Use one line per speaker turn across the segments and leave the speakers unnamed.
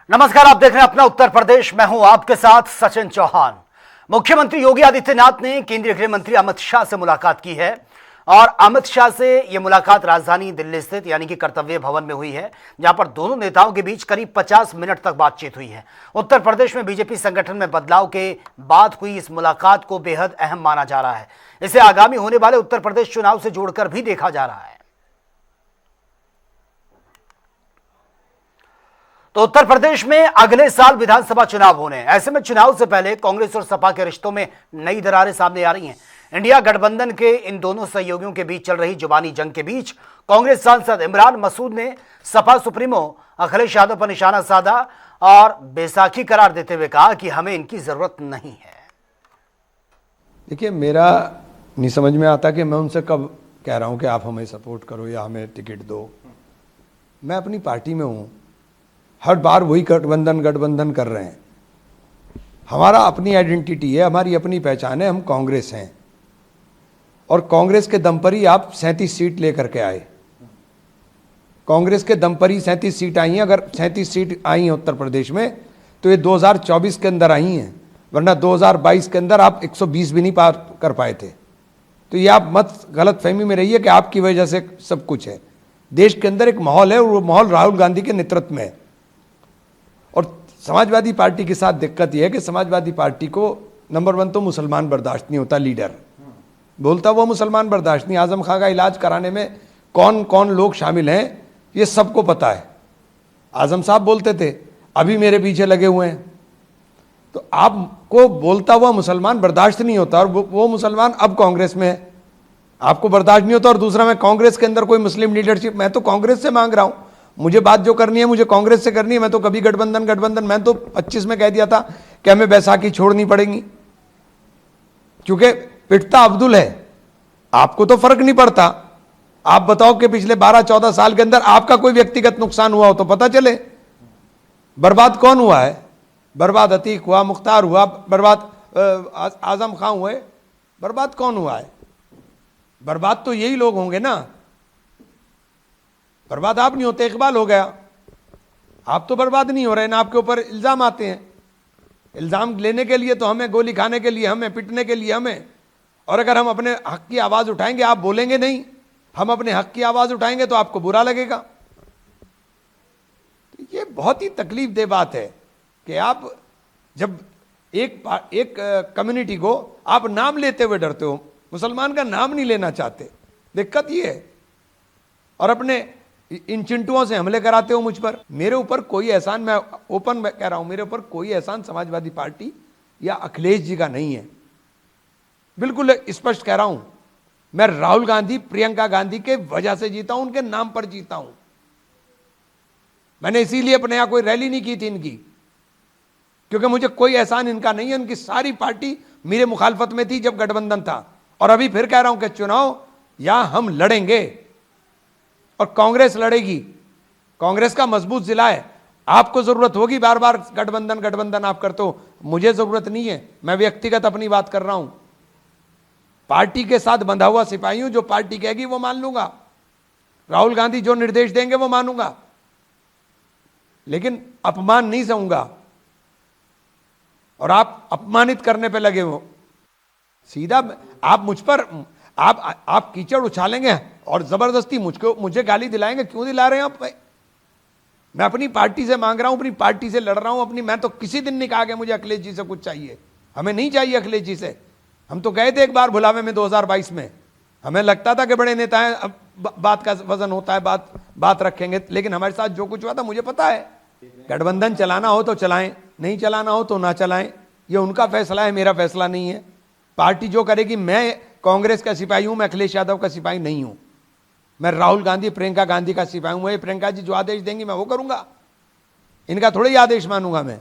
नमस्कार, आप देख रहे हैं अपना उत्तर प्रदेश। मैं हूं आपके साथ सचिन चौहान। मुख्यमंत्री योगी आदित्यनाथ ने केंद्रीय गृह मंत्री अमित शाह से मुलाकात की है और अमित शाह से यह मुलाकात राजधानी दिल्ली स्थित यानी कि कर्तव्य भवन में हुई है, जहां पर दोनों नेताओं के बीच करीब 50 मिनट तक बातचीत हुई है। उत्तर प्रदेश में बीजेपी संगठन में बदलाव के बाद हुई इस मुलाकात को बेहद अहम माना जा रहा है। इसे आगामी होने वाले उत्तर प्रदेश चुनाव से जोड़कर भी देखा जा रहा है। तो उत्तर प्रदेश में अगले साल विधानसभा चुनाव होने हैं। ऐसे में चुनाव से पहले कांग्रेस और सपा के रिश्तों में नई दरारें सामने आ रही हैं। इंडिया गठबंधन के इन दोनों सहयोगियों के बीच चल रही जुबानी जंग के बीच कांग्रेस सांसद इमरान मसूद ने सपा सुप्रीमो अखिलेश यादव पर निशाना साधा और बैसाखी करार देते हुए कहा कि हमें इनकी जरूरत नहीं है।
देखिए, मेरा नहीं समझ में आता कि मैं उनसे कब कह रहा हूं कि आप हमें सपोर्ट करो या हमें टिकट दो। मैं अपनी पार्टी में हूं, हर बार वही गठबंधन कर रहे हैं। हमारा अपनी आइडेंटिटी है, हमारी अपनी पहचान है, हम कांग्रेस हैं और कांग्रेस के दम पर ही आप 37 सीट लेकर के आए। कांग्रेस के दम पर ही 37 सीट आई हैं। अगर 37 सीट आई हैं उत्तर प्रदेश में तो ये 2024 के अंदर आई हैं, वरना 2022 के अंदर आप 120 भी नहीं पार कर पाए थे। तो ये आप मत गलत फहमी में रहिए कि आपकी वजह से सब कुछ है। देश के अंदर एक माहौल है और वो माहौल राहुल गांधी के नेतृत्व में है। और समाजवादी पार्टी के साथ दिक्कत यह है कि समाजवादी पार्टी को नंबर 1 तो मुसलमान बर्दाश्त नहीं होता। लीडर बोलता वो मुसलमान बर्दाश्त नहीं। आजम खां का इलाज कराने में कौन कौन लोग शामिल हैं ये सबको पता है। आजम साहब बोलते थे, अभी मेरे पीछे लगे हुए हैं। तो आपको बोलता हुआ मुसलमान बर्दाश्त नहीं होता और वो मुसलमान अब कांग्रेस में है, आपको बर्दाश्त नहीं होता। और दूसरा, मैं कांग्रेस के अंदर कोई मुस्लिम लीडरशिप, मैं तो कांग्रेस से मांग रहा हूं। मुझे बात जो करनी है मुझे कांग्रेस से करनी है। मैं तो कभी गठबंधन मैं तो 25 में कह दिया था कि हमें बैसाखी छोड़नी पड़ेगी, क्योंकि पिटता अब्दुल है। आपको तो फर्क नहीं पड़ता। आप बताओ कि पिछले 12-14 साल के अंदर आपका कोई व्यक्तिगत नुकसान हुआ हो तो पता चले। बर्बाद कौन हुआ है? बर्बाद अतीक हुआ, मुख्तार हुआ, बर्बाद आजम खां हुए। बर्बाद कौन हुआ है? बर्बाद तो यही लोग होंगे ना। बर्बाद आप नहीं होते, इकबाल हो गया। आप तो बर्बाद नहीं हो रहे ना, आपके ऊपर इल्जाम आते हैं। इल्जाम लेने के लिए तो हमें, गोली खाने के लिए हमें, पिटने के लिए हमें। और अगर हम अपने हक की आवाज उठाएंगे, आप बोलेंगे नहीं, हम अपने हक की आवाज उठाएंगे तो आपको बुरा लगेगा। तो ये बहुत ही तकलीफदेह बात है कि आप जब एक कम्युनिटी को आप नाम लेते हुए डरते हो, मुसलमान का नाम नहीं लेना चाहते। दिक्कत ये है। और अपने इन चिंटुओं से हमले कराते हो मुझ पर। मेरे ऊपर कोई एहसान, मैं ओपन में कह रहा हूं, मेरे ऊपर कोई एहसान समाजवादी पार्टी या अखिलेश जी का नहीं है। बिल्कुल स्पष्ट कह रहा हूं, मैं राहुल गांधी, प्रियंका गांधी के वजह से जीता हूं, उनके नाम पर जीता हूं। मैंने इसीलिए अपने यहां कोई रैली नहीं की थी इनकी, क्योंकि मुझे कोई एहसान इनका नहीं है। उनकी सारी पार्टी मेरे मुखालफत में थी जब गठबंधन था। और अभी फिर कह रहा हूं कि चुनाव यहां हम लड़ेंगे और कांग्रेस लड़ेगी। कांग्रेस का मजबूत जिला है। आपको जरूरत होगी बार बार गठबंधन आप करते हो, मुझे जरूरत नहीं है। मैं व्यक्तिगत अपनी बात कर रहा हूं। पार्टी के साथ बंधा हुआ सिपाही हूं, जो पार्टी कहेगी वो मान लूंगा। राहुल गांधी जो निर्देश देंगे वो मानूंगा, लेकिन अपमान नहीं सहूंगा। और आप अपमानित करने पे लगे हो सीधा। आप मुझ पर आप कीचड़ उछालेंगे और जबरदस्ती मुझे गाली दिलाएंगे। क्यों दिला रहे हैं आप? मैं अपनी पार्टी से मांग रहा हूं, अपनी पार्टी से लड़ रहा हूं। मैं तो किसी दिन नहीं कहा कि मुझे अखिलेश जी से कुछ चाहिए। हमें नहीं चाहिए अखिलेश जी से। हम तो गए थे एक बार बुलावे में 2022 में। हमें लगता था कि बड़े नेता हैं, अब बात का वजन होता है, बात रखेंगे। लेकिन हमारे साथ जो कुछ हुआ था मुझे पता है। गठबंधन चलाना हो तो चलाएं, नहीं चलाना हो तो ना चलाएं। ये उनका फैसला है, मेरा फैसला नहीं है। पार्टी जो करेगी। मैं कांग्रेस का सिपाही हूं, मैं अखिलेश यादव का सिपाही नहीं हूं। मैं राहुल गांधी, प्रियंका गांधी का सिपाही हूं। प्रियंका जी जो आदेश देंगी मैं वो करूंगा, इनका थोड़ा ही आदेश मानूंगा मैं।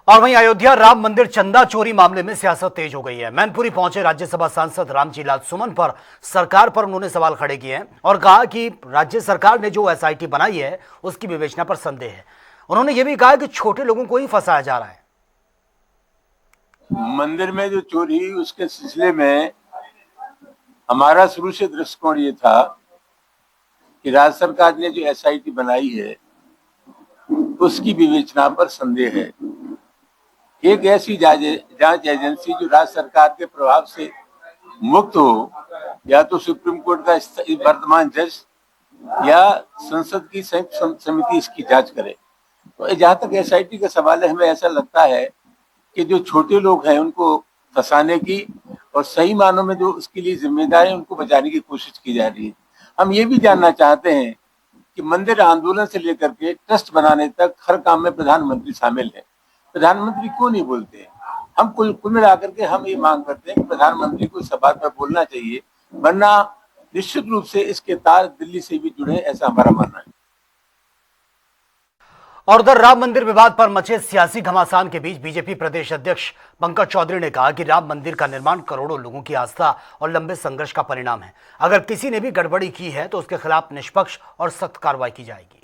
और वहीं अयोध्या राम मंदिर चंदा चोरी मामले में सियासत तेज हो गई है। मैनपुरी पहुंचे राज्यसभा सांसद रामजी लाल सुमन पर सरकार पर उन्होंने सवाल खड़े किए हैं और कहा कि राज्य सरकार ने जो एसआईटी बनाई है उसकी विवेचना पर संदेह है। उन्होंने यह भी कहा कि छोटे लोगों को ही फंसाया जा रहा है।
मंदिर में जो चोरी हुई उसके सिलसिले में हमारा शुरू से दृष्टिकोण ये था कि राज्य सरकार ने जो एसआईटी बनाई है उसकी विवेचना पर संदेह है। एक ऐसी जांच एजेंसी जो राज्य सरकार के प्रभाव से मुक्त हो, या तो सुप्रीम कोर्ट का वर्तमान जज या संसद की संयुक्त समिति इसकी जांच करे। तो जहां तक एसआईटी का सवाल है, हमें ऐसा लगता है कि जो छोटे लोग हैं उनको फंसाने की और सही मानों में जो उसके लिए जिम्मेदार है उनको बचाने की कोशिश की जा रही है। हम ये भी जानना चाहते हैं कि मंदिर आंदोलन से लेकर के ट्रस्ट बनाने तक हर काम में प्रधानमंत्री शामिल है। प्रधानमंत्री क्यों नहीं बोलते हैं? हम कुल मिलाकर के हम ये मांग करते हैं कि प्रधानमंत्री को इस बात पर बोलना चाहिए, वरना निश्चित रूप से इसके तार दिल्ली से भी जुड़े, ऐसा हमारा मानना है।
और उधर राम मंदिर विवाद पर मचे सियासी घमासान के बीच बीजेपी प्रदेश अध्यक्ष पंकज चौधरी ने कहा कि राम मंदिर का निर्माण करोड़ों लोगों की आस्था और लंबे संघर्ष का परिणाम है। अगर किसी ने भी गड़बड़ी की है तो उसके खिलाफ निष्पक्ष और सख्त कार्रवाई की जाएगी।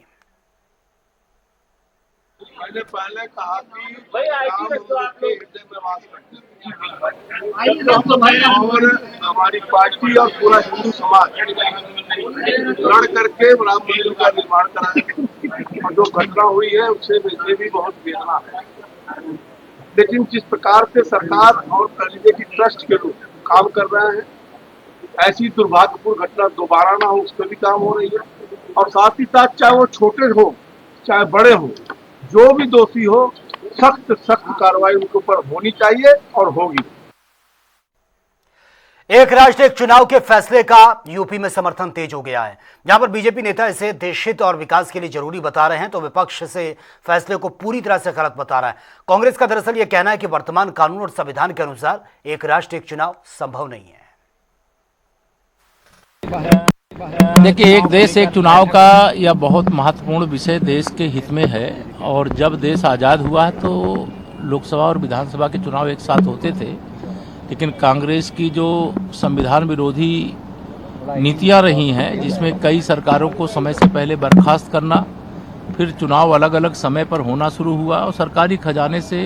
मैंने पहले कहा कि राम मंदिर के हृदय में वास करते हैं और हमारी पार्टी और पूरा हिंदू समाज लड़ करके राम मंदिर का निर्माण कराएंगे। और जो घटना हुई है उससे मुझे भी बहुत वेदना है, लेकिन जिस प्रकार से सरकार और कह लीजिए कि ट्रस्ट के लोग काम कर रहे हैं, ऐसी दुर्भाग्यपूर्ण घटना दोबारा ना हो, उस पर भी काम हो रही है। और साथ ही साथ चाहे वो छोटे हो चाहे बड़े हो, जो भी दोषी हो, सख्त कार्रवाई उनके ऊपर होनी चाहिए और होगी।
एक राष्ट्र एक चुनाव के फैसले का यूपी में समर्थन तेज हो गया है। जहां पर बीजेपी नेता इसे देशहित और विकास के लिए जरूरी बता रहे हैं, तो विपक्ष से फैसले को पूरी तरह से गलत बता रहा है। कांग्रेस का दरअसल यह कहना है कि वर्तमान कानून और संविधान के अनुसार एक राष्ट्र एक चुनाव संभव नहीं है।
देखिए, एक देश एक चुनाव का यह बहुत महत्वपूर्ण विषय देश के हित में है। और जब देश आज़ाद हुआ है तो लोकसभा और विधानसभा के चुनाव एक साथ होते थे, लेकिन कांग्रेस की जो संविधान विरोधी नीतियां रही हैं, जिसमें कई सरकारों को समय से पहले बर्खास्त करना, फिर चुनाव अलग अलग समय पर होना शुरू हुआ और सरकारी खजाने से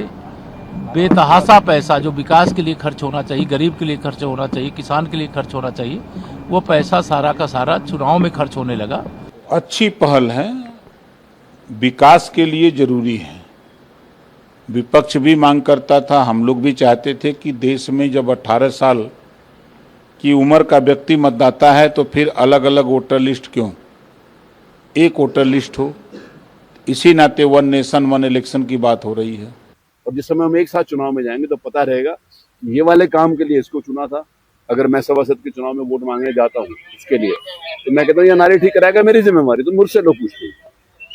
बेतहाशा पैसा जो विकास के लिए खर्च होना चाहिए, गरीब के लिए खर्च होना चाहिए, किसान के लिए खर्च होना चाहिए, वो पैसा सारा का सारा चुनाव में खर्च होने लगा।
अच्छी पहल है, विकास के लिए जरूरी है। विपक्ष भी मांग करता था, हम लोग भी चाहते थे कि देश में जब 18 साल की उम्र का व्यक्ति मतदाता है तो फिर अलग अलग वोटर लिस्ट क्यों, एक वोटर लिस्ट हो। इसी नाते वन नेशन वन इलेक्शन की बात हो रही है।
और जिस समय हम एक साथ चुनाव में जाएंगे तो पता रहेगा ये वाले काम के लिए इसको चुना था। अगर मैं सभासद के चुनाव में वोट मांगने जाता हूँ इसके लिए, तो मैं कहता हूँ ये नारे ठीक कराएगा, मेरी जिम्मेवारी। तो मुझसे लोग पूछते हैं,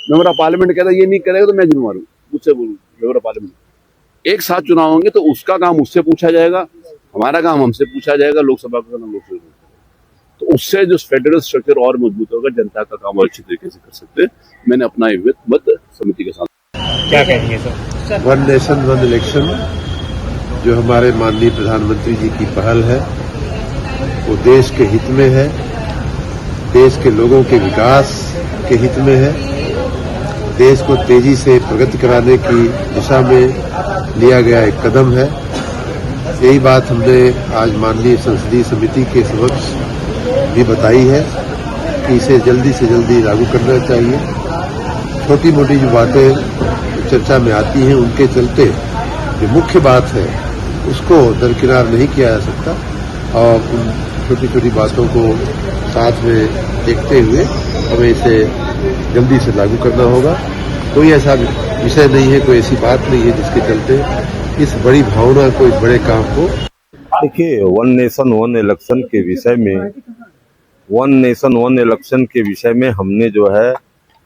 मेरा पार्लियामेंट कहता है ये नहीं करेगा तो मैं जिम्मेवार हूँ, मुझसे बोलूँ मेरा पार्लियामेंट। एक साथ चुनाव होंगे तो उसका काम उससे पूछा जाएगा, हमारा काम हमसे पूछा जाएगा, लोकसभा का काम लोकसभा। तो उससे जो फेडरल स्ट्रक्चर और मजबूत होगा, जनता का काम और अच्छी तरीके से कर सकते हैं। मैंने अपना मत समिति के साथ।
क्या कहेंगे sir?
One nation one election जो हमारे माननीय प्रधानमंत्री जी की पहल है, वो देश के हित में है, देश के लोगों के विकास के हित में है, देश को तेजी से प्रगति कराने की दिशा में लिया गया एक कदम है। यही बात हमने आज माननीय संसदीय समिति के समक्ष भी बताई है कि इसे जल्दी से जल्दी लागू करना चाहिए। छोटी मोटी जो बातें चर्चा में आती हैं, उनके चलते जो मुख्य बात है उसको दरकिनार नहीं किया जा सकता और उन छोटी छोटी बातों को साथ में देखते हुए हमें इसे जल्दी से लागू करना होगा। कोई ऐसा विषय नहीं है, कोई ऐसी बात नहीं है जिसके चलते इस बड़ी भावना को, इस बड़े काम को।
देखिए, वन नेशन वन इलेक्शन के विषय में, वन नेशन वन इलेक्शन के विषय में हमने जो है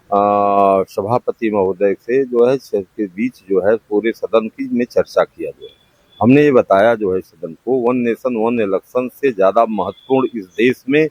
सभापति महोदय से जो है के बीच जो है पूरे सदन की में चर्चा किया जो है, हमने ये बताया जो है सदन को, वन नेशन वन इलेक्शन से ज्यादा महत्वपूर्ण इस देश में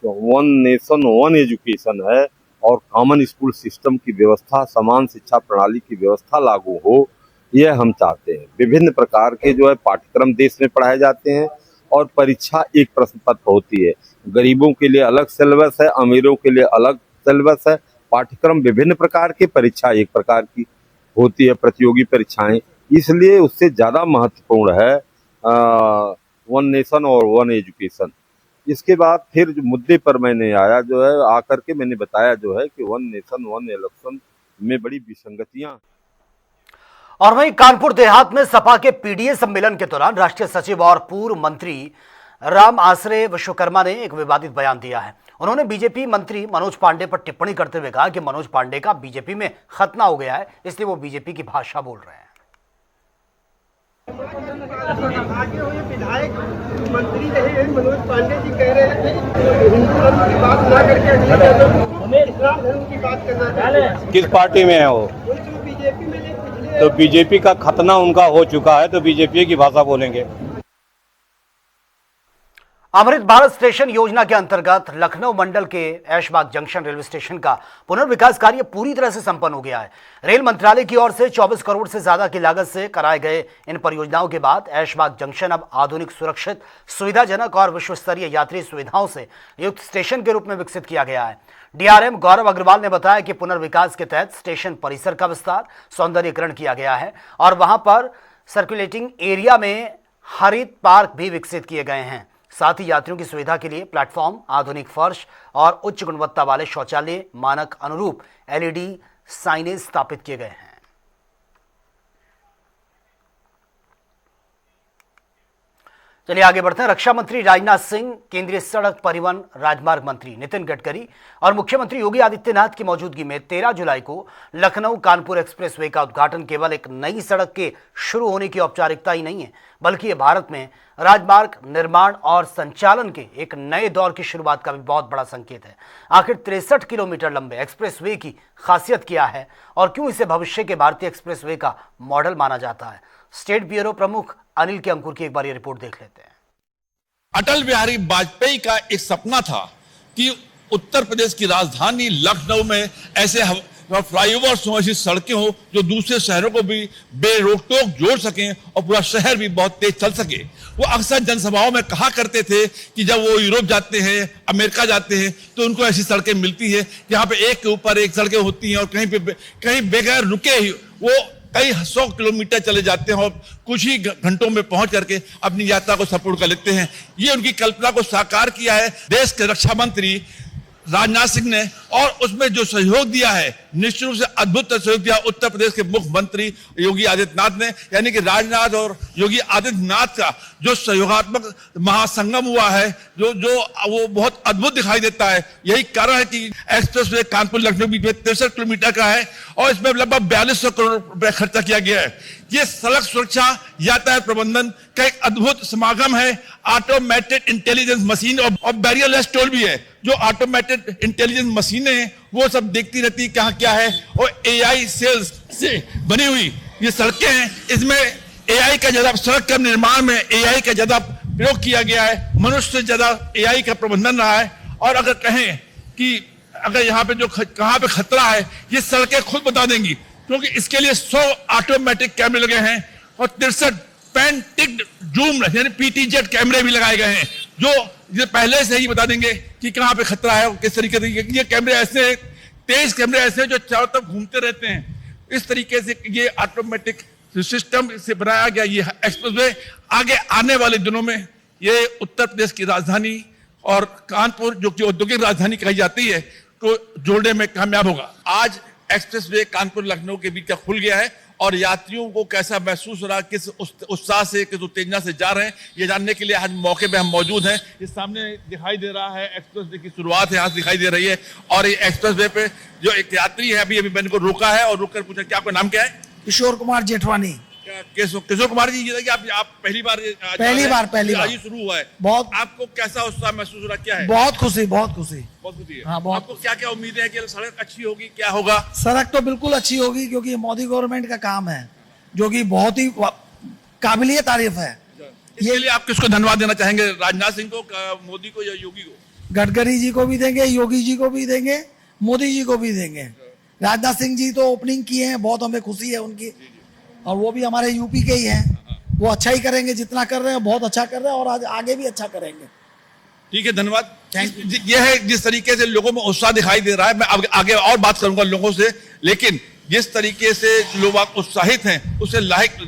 वन नेशन वन एजुकेशन है और कॉमन स्कूल सिस्टम की व्यवस्था, समान शिक्षा प्रणाली की व्यवस्था लागू हो, यह हम चाहते हैं। विभिन्न प्रकार के जो है पाठ्यक्रम देश में पढ़ाए जाते हैं और परीक्षा एक प्रश्न पत्र होती है। गरीबों के लिए अलग सिलेबस है, अमीरों के लिए अलग सिलेबस है। पाठ्यक्रम विभिन्न प्रकार के, परीक्षा एक प्रकार की होती है, प्रतियोगी परीक्षाएं। इसलिए उससे ज्यादा महत्वपूर्ण है वन नेशन और वन एजुकेशन। इसके बाद फिर जो मुद्दे पर मैंने आया जो है, आकर के मैंने बताया जो है कि वन नेशन वन इलेक्शन में बड़ी विसंगतियां।
और वहीं कानपुर देहात में सपा के पीडीए सम्मेलन के दौरान राष्ट्रीय सचिव और पूर्व मंत्री राम आश्रय विश्वकर्मा ने एक विवादित बयान दिया है। उन्होंने बीजेपी मंत्री मनोज पांडे पर टिप्पणी करते हुए कहा कि मनोज पांडे का बीजेपी में खतना हो गया है, इसलिए वो बीजेपी की भाषा बोल रहे हैं।
आगे हुए विधायक मंत्री रहे हैं मनोज पांडे जी कह रहे हैं हिंदू धर्म की बात ना करके हमें इस्लाम धर्म की बात करना चाहिए।
किस पार्टी में है वो?
बीजेपी में
तो बीजेपी का खतना उनका हो चुका है, तो बीजेपी की भाषा बोलेंगे।
अमृत भारत स्टेशन योजना के अंतर्गत लखनऊ मंडल के ऐशबाग जंक्शन रेलवे स्टेशन का पुनर्विकास कार्य पूरी तरह से संपन्न हो गया है। रेल मंत्रालय की ओर से 24 करोड़ से ज्यादा की लागत से कराए गए इन परियोजनाओं के बाद ऐशबाग जंक्शन अब आधुनिक, सुरक्षित, सुविधाजनक और विश्वस्तरीय यात्री सुविधाओं से युक्त स्टेशन के रूप में विकसित किया गया है। डीआरएम गौरव अग्रवाल ने बताया कि पुनर्विकास के तहत स्टेशन परिसर का विस्तार, सौंदर्यीकरण किया गया है और वहां पर सर्कुलेटिंग एरिया में हरित पार्क भी विकसित किए गए हैं। साथ ही यात्रियों की सुविधा के लिए प्लेटफॉर्म, आधुनिक फर्श और उच्च गुणवत्ता वाले शौचालय मानक अनुरूप एलईडी साइनेज स्थापित किए गए हैं। चलिए आगे बढ़ते हैं। रक्षा मंत्री राजनाथ सिंह, केंद्रीय सड़क परिवहन राजमार्ग मंत्री नितिन गडकरी और मुख्यमंत्री योगी आदित्यनाथ की मौजूदगी में 13 जुलाई को लखनऊ कानपुर एक्सप्रेसवे का उद्घाटन केवल एक नई सड़क के शुरू होने की औपचारिकता ही नहीं है, बल्कि ये भारत में राजमार्ग निर्माण और संचालन के एक नए दौर की शुरुआत का भी बहुत बड़ा संकेत है। आखिर 63 किलोमीटर लंबे एक्सप्रेसवे की खासियत क्या है और क्यों इसे भविष्य के भारतीय एक्सप्रेसवे का मॉडल माना जाता है? स्टेट ब्यूरो प्रमुख अनिल के अंकुर की एक बार ये रिपोर्ट देख लेते हैं।
अटल बिहारी वाजपेयी का एक सपना था कि उत्तर प्रदेश की राजधानी लखनऊ में ऐसे फ्लाईओवर्स हो, ऐसी सड़कें हो जो दूसरे शहरों को भी बेरोक-टोक जोड़ सकें और पूरा शहर भी बहुत तेज चल सके। वो अक्सर जनसभाओं में कहा करते थे कि जब वो यूरोप जाते हैं, अमेरिका जाते हैं, तो उनको ऐसी सड़कें मिलती है जहां पे एक के ऊपर एक सड़कें होती हैं और कहीं बगैर रुके ही वो कई 100 किलोमीटर चले जाते हैं और कुछ ही घंटों में पहुंच करके अपनी यात्रा को संपूर्ण कर लेते हैं। ये उनकी कल्पना को साकार किया है देश के रक्षा मंत्री राजनाथ सिंह ने, और उसमें जो सहयोग दिया है, निश्चित रूप से अद्भुत सहयोग दिया उत्तर प्रदेश के मुख्यमंत्री योगी आदित्यनाथ ने। यानी कि राजनाथ और योगी आदित्यनाथ का जो सहयोगात्मक महासंगम हुआ है, जो वो बहुत अद्भुत दिखाई देता है। यही कारण है कि एक्सप्रेसवे कानपुर लखनऊ बीच में 63 किलोमीटर का है और इसमें लगभग 4200 करोड़ रुपए खर्चा किया गया है। ये सड़क सुरक्षा, यातायात प्रबंधन का एक अद्भुत समागम है। ऑटोमेटेड इंटेलिजेंस मशीन और बैरियरलेस टोल भी है। जो ऑटोमेटेड इंटेलिजेंस मशीनें हैं वो सब देखती रहती कहाँ क्या है, और एआई सेल्स से बनी हुई ये सड़कें हैं। इसमें एआई का ज्यादा, सड़क के निर्माण में एआई का ज्यादा प्रयोग किया गया है। मनुष्य से ज्यादा एआई का प्रबंधन रहा है। और अगर कहें कि अगर यहाँ पे जो कहाँ पे खतरा है, ये सड़कें खुद बता देंगी, क्योंकि इसके लिए 100 ऑटोमेटिक कैमरे लगे हैं और 63 पैन टिक्ड जूम यानी पीटीजेड कैमरे भी लगाए गए हैं, जो ये पहले से ही बता देंगे कि कहाँ पे खतरा है और किस तरीके से। ये कैमरे ऐसे, 23 कैमरे ऐसे जो चारों तरफ घूमते रहते हैं। इस तरीके से ये ऑटोमेटिक सिस्टम से बनाया गया ये एक्सप्रेसवे आगे आने वाले दिनों में ये उत्तर प्रदेश की राजधानी और कानपुर, जो कि औद्योगिक राजधानी कही जाती है, को जोड़ने में कामयाब होगा। आज एक्सप्रेसवे कानपुर लखनऊ के बीच का खुल गया है और यात्रियों को कैसा महसूस हो रहा, किस उत्साह से, किस उत्तेजना से जा रहे हैं, ये जानने के लिए आज मौके पे हम मौजूद हैं। ये सामने दिखाई दे रहा है एक्सप्रेसवे की शुरुआत है, यहाँ दिखाई दे रही है। और ये एक्सप्रेसवे पे जो एक यात्री है, अभी मैंने को रोका है और रोक कर पूछा कि आपका नाम क्या है?
किशोर कुमार जेठवानी।
किशोर कुमार जी, ये आप पहली बार आज शुरू हुआ है, बहुत आपको कैसा उत्साह महसूस हो रहा, क्या है?
बहुत खुशी है।
हाँ, बहुत। आपको क्या क्या उम्मीदें हैं कि सड़क अच्छी होगी, क्या होगा?
सड़क तो बिल्कुल अच्छी होगी, क्योंकि ये मोदी गवर्नमेंट का काम है, जो कि बहुत ही काबिलियत तारीफ है।
इसके लिए आप किसको धन्यवाद देना चाहेंगे, राजनाथ सिंह को, मोदी को या योगी को?
गडकरी जी को भी देंगे, योगी जी को भी देंगे, मोदी जी को भी देंगे। राजनाथ सिंह जी तो ओपनिंग किए हैं, बहुत हमें खुशी है उनकी, और वो भी हमारे यूपी के ही हैं। वो अच्छा ही करेंगे, जितना कर रहे हैं बहुत अच्छा कर रहे हैं और आगे भी अच्छा करेंगे।
ठीक है, धन्यवाद। ये है जिस तरीके से लोगों में उत्साह दिखाई दे रहा है। मैं आगे और बात करूंगा लोगों से, लेकिन जिस तरीके से लोग उत्साहित हैं, उससे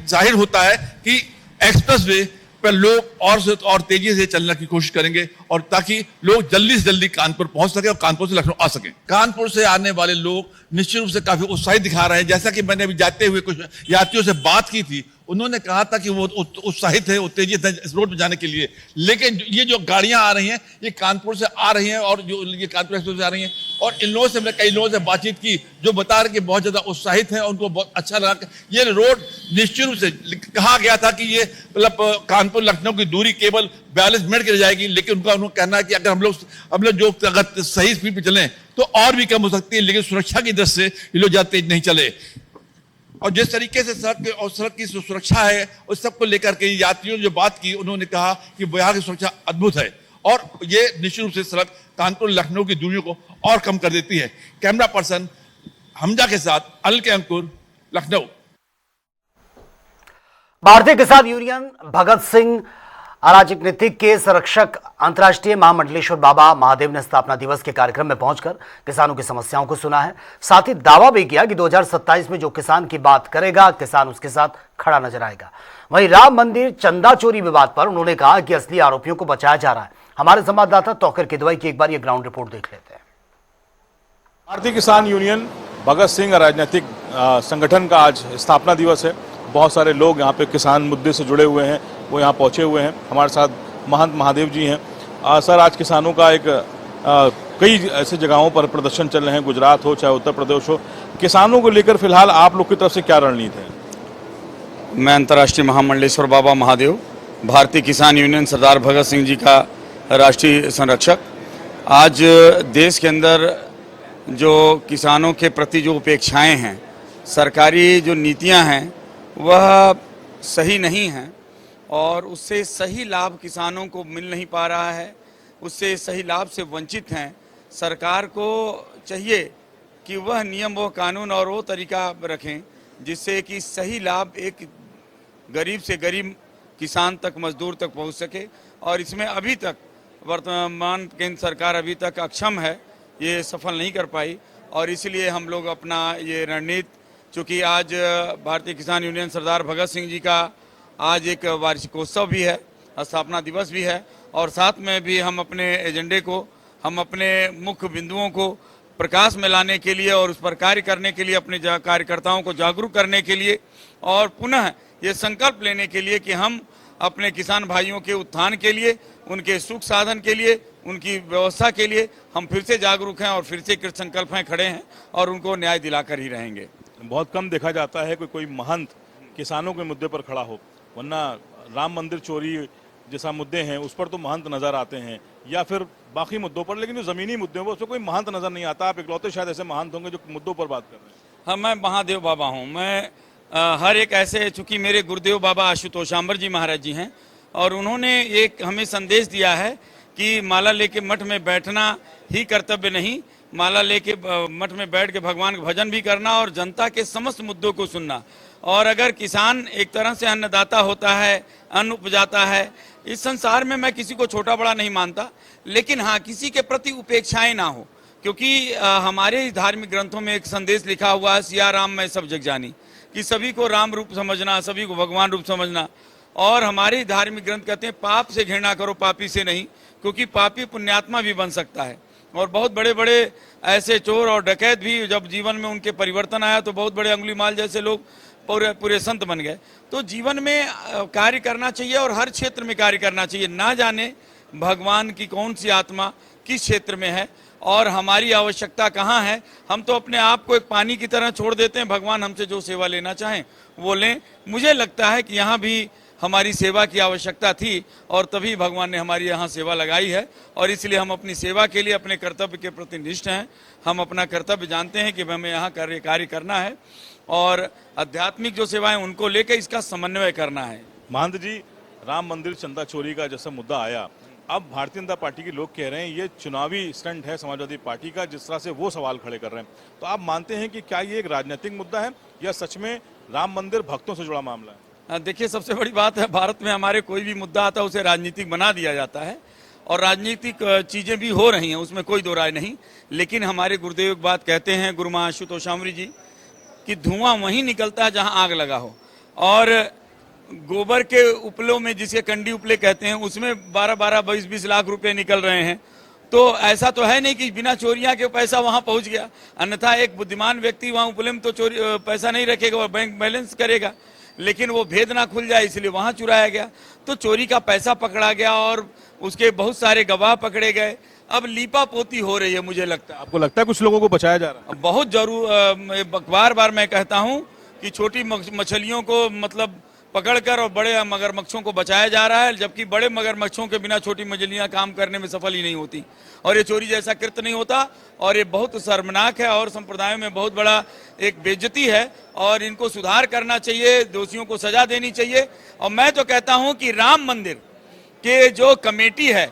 जाहिर होता है कि एक्सप्रेसवे पर लोग और तेजी से चलने की कोशिश करेंगे और ताकि लोग जल्दी से जल्दी कानपुर पहुंच सके और कानपुर से लखनऊ आ सके। कानपुर से आने वाले लोग निश्चित रूप से काफी उत्साहित दिखा रहे हैं। जैसा कि मैंने अभी जाते हुए कुछ यात्रियों से बात की थी, उन्होंने कहा था कि वो उत्साहित है, उत्तेजित है इस रोड पर जाने के लिए। लेकिन ये जो गाड़ियां आ रही हैं ये कानपुर से आ रही हैं और जो ये कानपुर एक्सप्रेस से आ रही हैं, और इन लोगों से मैंने कई लोगों से बातचीत की जो बता रहे कि बहुत ज्यादा उत्साहित हैं, उनको बहुत अच्छा लगा। ये रोड निश्चित रूप से कहा गया था कि ये मतलब कानपुर लखनऊ की दूरी केवल 42 मिनट की रह जाएगी, लेकिन उनका कहना है कि अगर हम लोग जो अगर सही स्पीड पे चलें तो और भी कम हो सकती है, लेकिन सुरक्षा की दृष्टि से ये लोग ज्यादा तेज नहीं चले। और जिस तरीके से सड़क की सुरक्षा है उस सब को लेकर के यात्रियों ने जो बात की, उन्होंने कहा कि यहाँ की सुरक्षा अद्भुत है और ये निश्चित रूप से सड़क कानपुर लखनऊ की दूरियों को और कम कर देती है। कैमरा पर्सन हमजा के साथ अनिल के अंकुर, लखनऊ।
भारतीय किसान यूनियन भगत सिंह अराजनीतिक के संरक्षक अंतर्राष्ट्रीय महामंडलेश्वर बाबा महादेव ने स्थापना दिवस के कार्यक्रम में पहुंचकर किसानों की समस्याओं को सुना है। साथ ही दावा भी किया कि 2027 में जो किसान की बात करेगा किसान उसके साथ खड़ा नजर आएगा। वहीं राम मंदिर चंदा चोरी विवाद पर उन्होंने कहा कि असली आरोपियों को बचाया जा रहा है। हमारे संवाददाता तौकर किदवई की एक बार ये ग्राउंड रिपोर्ट देख लेते हैं।
भारतीय किसान यूनियन भगत सिंह राजनीतिक संगठन का आज स्थापना दिवस है। बहुत सारे लोग यहाँ पे किसान मुद्दे से जुड़े हुए हैं, वो यहाँ पहुँचे हुए हैं। हमारे साथ महंत महादेव जी हैं। सर, आज किसानों का एक कई ऐसे जगहों पर प्रदर्शन चल रहे हैं, गुजरात हो चाहे उत्तर प्रदेश हो। किसानों को लेकर फिलहाल आप लोग की तरफ से क्या रणनीति है?
मैं अंतर्राष्ट्रीय महामंडलेश्वर बाबा महादेव, भारतीय किसान यूनियन सरदार भगत सिंह जी का राष्ट्रीय संरक्षक। आज देश के अंदर जो किसानों के प्रति जो उपेक्षाएं हैं, सरकारी जो नीतियां हैं वह सही नहीं हैं और उससे सही लाभ किसानों को मिल नहीं पा रहा है, उससे सही लाभ से वंचित हैं। सरकार को चाहिए कि वह नियम व कानून और वो तरीका रखें जिससे कि सही लाभ एक गरीब से गरीब किसान तक, मजदूर तक पहुंच सके। और इसमें अभी तक वर्तमान केंद्र सरकार अभी तक अक्षम है, ये सफल नहीं कर पाई। और इसलिए हम लोग अपना ये रणनीति, चूँकि आज भारतीय किसान यूनियन सरदार भगत सिंह जी का आज एक वार्षिकोत्सव भी है, स्थापना दिवस भी है, और साथ में भी हम अपने एजेंडे को, हम अपने मुख्य बिंदुओं को प्रकाश में लाने के लिए और उस पर कार्य करने के लिए, अपने कार्यकर्ताओं को जागरूक करने के लिए और पुनः ये संकल्प लेने के लिए कि हम अपने किसान भाइयों के उत्थान के लिए, उनके सुख साधन के लिए, उनकी व्यवस्था के लिए हम फिर से जागरूक हैं और फिर से कृत संकल्प हैं, खड़े हैं और उनको न्याय दिलाकर ही रहेंगे।
बहुत कम देखा जाता है कि कोई महंत किसानों के मुद्दे पर खड़ा हो, वरना राम मंदिर चोरी जैसा मुद्दे हैं उस पर तो महंत नजर आते हैं या फिर बाकी मुद्दों पर, लेकिन जो जमीनी मुद्दे हैं वो उसमें कोई महंत नजर नहीं आता। आप इकलौते शायद ऐसे महंत होंगे जो मुद्दों पर बात कर रहे हैं।
हाँ, मैं महादेव बाबा हूँ। मैं हर एक ऐसे, चूँकि मेरे गुरुदेव बाबा आशुतोषाम्बर जी महाराज जी हैं और उन्होंने एक हमें संदेश दिया है कि माला लेके मठ में बैठना ही कर्तव्य नहीं, माला लेके मठ में बैठ के भगवान का भजन भी करना और जनता के समस्त मुद्दों को सुनना। और अगर किसान एक तरह से अन्नदाता होता है, अन्न उपजाता है, इस संसार में मैं किसी को छोटा बड़ा नहीं मानता, लेकिन हाँ, किसी के प्रति उपेक्षाएं ना हो, क्योंकि हमारे धार्मिक ग्रंथों में एक संदेश लिखा हुआ है, सिया राम मैं सब जग जानी, कि सभी को राम रूप समझना, सभी को भगवान रूप समझना। और हमारे धार्मिक ग्रंथ कहते हैं पाप से घृणा करो, पापी से नहीं, क्योंकि पापी पुण्यात्मा भी बन सकता है। और बहुत बड़े बड़े ऐसे चोर और डकैत भी जब जीवन में उनके परिवर्तन आया तो बहुत बड़े अंगुलीमाल जैसे लोग पूरे संत बन गए। तो जीवन में कार्य करना चाहिए और हर क्षेत्र में कार्य करना चाहिए। ना जाने भगवान की कौन सी आत्मा किस क्षेत्र में है और हमारी आवश्यकता कहाँ है। हम तो अपने आप को एक पानी की तरह छोड़ देते हैं, भगवान हमसे जो सेवा लेना चाहें वो लें। मुझे लगता है कि यहाँ भी हमारी सेवा की आवश्यकता थी और तभी भगवान ने हमारी यहाँ सेवा लगाई है और इसलिए हम अपनी सेवा के लिए अपने कर्तव्य के प्रति निष्ठ हैं। हम अपना कर्तव्य जानते हैं कि हमें यहाँ कार्य करना है और आध्यात्मिक जो सेवाएं उनको लेकर इसका समन्वय करना है।
महंत जी, राम मंदिर चंदा चोरी का जैसा मुद्दा आया, अब भारतीय जनता पार्टी के लोग कह रहे हैं ये चुनावी स्टंट है समाजवादी पार्टी का, जिस तरह से वो सवाल खड़े कर रहे हैं, तो आप मानते हैं कि क्या ये एक राजनीतिक मुद्दा है या सच में राम मंदिर भक्तों से जुड़ा मामला है?
देखिए, सबसे बड़ी बात है, भारत में हमारे कोई भी मुद्दा आता है उसे राजनीतिक बना दिया जाता है और राजनीतिक चीजें भी हो रही हैं, उसमें कोई दो राय नहीं। लेकिन हमारे गुरुदेव एक बात कहते हैं, गुरु महाआशुतोषाम्बर जी, कि धुआं वहीं निकलता है जहां आग लगा हो। और गोबर के उपलों में, जिसे कंडी उपले कहते हैं, उसमें 12-12, 20-20 लाख रुपए निकल रहे हैं। तो ऐसा तो है नहीं कि बिना चोरियां के पैसा वहां पहुंच गया, अन्यथा एक बुद्धिमान व्यक्ति वहां उपले में तो चोरी पैसा नहीं रखेगा, वो बैंक बैलेंस करेगा, लेकिन वो भेद ना खुल जाए इसलिए वहां चुराया गया। तो चोरी का पैसा पकड़ा गया और उसके बहुत सारे गवाह पकड़े गए। अब लीपा पोती हो रही है, मुझे लगता है।
आपको लगता है कुछ लोगों को बचाया जा रहा है?
बहुत जरूर, बार मैं कहता हूं कि छोटी मछलियों को मतलब पकड़कर और बड़े मगरमच्छों को बचाया जा रहा है, जबकि बड़े मगरमच्छों के बिना छोटी मछलियां काम करने में सफल ही नहीं होती और ये चोरी जैसा कृत्य नहीं होता और ये बहुत शर्मनाक है और संप्रदायों में बहुत बड़ा एक बेइज्जती है और इनको सुधार करना चाहिए, दोषियों को सजा देनी चाहिए। और मैं तो कहता हूं कि राम मंदिर के जो कमेटी है,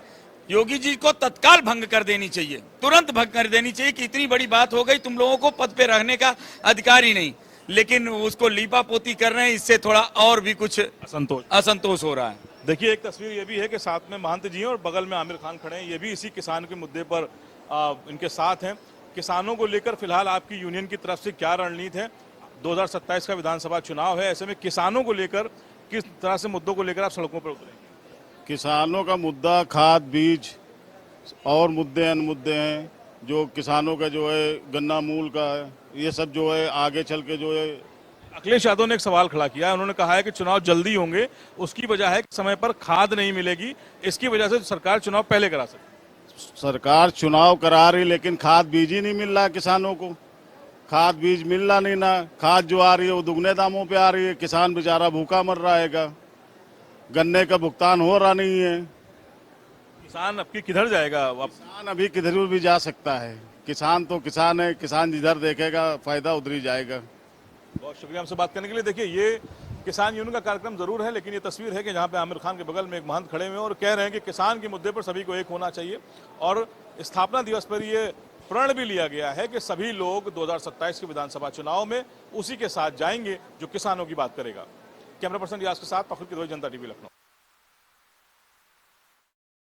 योगी जी को तत्काल भंग कर देनी चाहिए, तुरंत भंग कर देनी चाहिए कि इतनी बड़ी बात हो गई, तुम लोगों को पद पे रहने का अधिकार ही नहीं, लेकिन उसको लीपा पोती कर रहे हैं, इससे थोड़ा और भी कुछ असंतोष हो रहा है।
देखिए, एक तस्वीर ये भी है कि साथ में महंत जी हैं और बगल में आमिर खान खड़े हैं, ये भी इसी किसान के मुद्दे पर इनके साथ हैं। किसानों को लेकर फिलहाल आपकी यूनियन की तरफ से क्या रणनीति है? 2027 का विधानसभा चुनाव है, ऐसे में किसानों को लेकर किस तरह से मुद्दों को लेकर आप सड़कों पर उतरेंगे?
किसानों का मुद्दा खाद बीज और मुद्दे अन्य मुद्दे हैं, जो किसानों का जो है गन्ना मूल का है, ये सब जो है आगे चल के जो है।
अखिलेश यादव ने एक सवाल खड़ा किया है, उन्होंने कहा है कि चुनाव जल्दी होंगे, उसकी वजह है कि समय पर खाद नहीं मिलेगी, इसकी वजह से सरकार चुनाव पहले करा सकती।
सरकार चुनाव करा रही लेकिन खाद बीज ही नहीं मिल रहा है किसानों को, खाद बीज मिल रहा नहीं, ना खाद जो आ रही है वो दुगने दामों पे आ रही है, किसान बेचारा भूखा मर रहा है, गन्ने का भुगतान हो रहा नहीं है।
किसान अब की किधर जाएगा?
किसान अभी किधर भी जा सकता है, किसान तो किसान है, किसान जिधर देखेगा फायदा उधर ही जाएगा।
बहुत शुक्रिया हमसे बात करने के लिए। देखिए, ये किसान यूनियन का कार्यक्रम जरूर है, लेकिन ये तस्वीर है कि जहां पे आमिर खान के बगल में एक महंत खड़े हुए हैं और कह रहे हैं कि किसान के मुद्दे पर सभी को एक होना चाहिए और स्थापना दिवस पर ये प्रण भी लिया गया है कि सभी लोग 2027 के विधानसभा चुनाव में उसी के साथ जाएंगे जो किसानों की बात करेगा। कैमरा पर्सन रियाज के साथ फखरुल किदवई, जनता टीवी, लखनऊ।